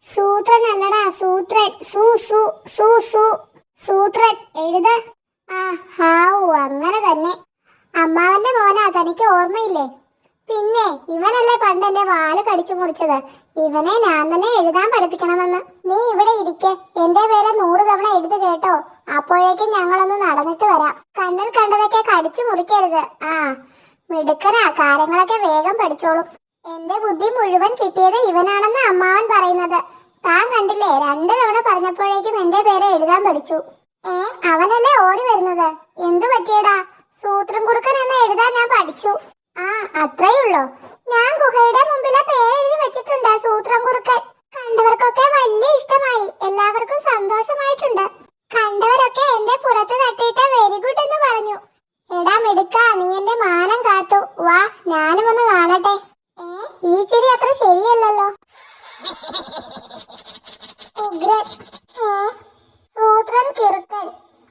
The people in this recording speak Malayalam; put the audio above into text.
സൂത്രൻ അല്ലടാ, സൂത്രൻ. സു സു സു സു സൂത്രൻ എഴുത. ആ ഹാവു, അങ്ങനെ തന്നെ. അമ്മാവന്റെ മോനാ, തനിക്ക് ഓർമ്മയില്ലേ? പിന്നെ ഇവനല്ലേ പണ്ട് എന്റെ വാല് കടിച്ചു മുറിച്ചത്. ഇവനെ ഞാൻ തന്നെ എഴുതാൻ പഠിപ്പിക്കണമെന്ന്. നീ ഇവിടെ ഇരിക്കെ, എന്റെ പേര് 100 തവണ എഴുതി കേട്ടോ. അപ്പോഴേക്കും ഞങ്ങളൊന്ന് നടന്നിട്ട് വരാം. കണ്ണിൽ കണ്ടതൊക്കെ കടിച്ചു മുറിക്കരുത്. ആ മിടുക്കനാ, കാര്യങ്ങളൊക്കെ വേഗം പഠിച്ചോളും. എന്റെ ബുദ്ധി മുഴുവൻ കിട്ടിയത് ഇവനാണെന്ന് അമ്മാവൻ പറയുന്നത്. താൻ കണ്ടില്ലേ, 2 തവണ പറഞ്ഞപ്പോഴേക്കും എന്റെ പേര് എഴുതാൻ പഠിച്ചു. അവനല്ലേ ഓടി വരുന്നത്. എന്തു പറ്റിയടാ? സൂത്രം കുറുക്കൻ എന്ന് എഴുതാൻ ഞാൻ പഠിച്ചു. ആ അത്രയുള്ളോ? ഞാൻ ഗുഹയുടെ മുമ്പിലെ പേരെഴുതി വെച്ചിട്ടുണ്ട്, സൂത്രം കുറുക്കൻ. കണ്ടവർക്കൊക്കെ വലിയ ഇഷ്ടമായി, എല്ലാവർക്കും സന്തോഷമായിട്ടുണ്ട്. കണ്ടവരൊക്കെ എന്റെ പുറത്ത് തട്ടിയിട്ട് വെരി ഗുഡ് എന്ന് പറഞ്ഞു. എടാ മിടുക്ക, നീ എന്റെ മാനം കാത്തു. വാ, ഞാനും ഒന്ന് കാണട്ടെ. ഈ ചിരി അത്ര ശരിയല്ലല്ലോ. ഉഗ്രൻ.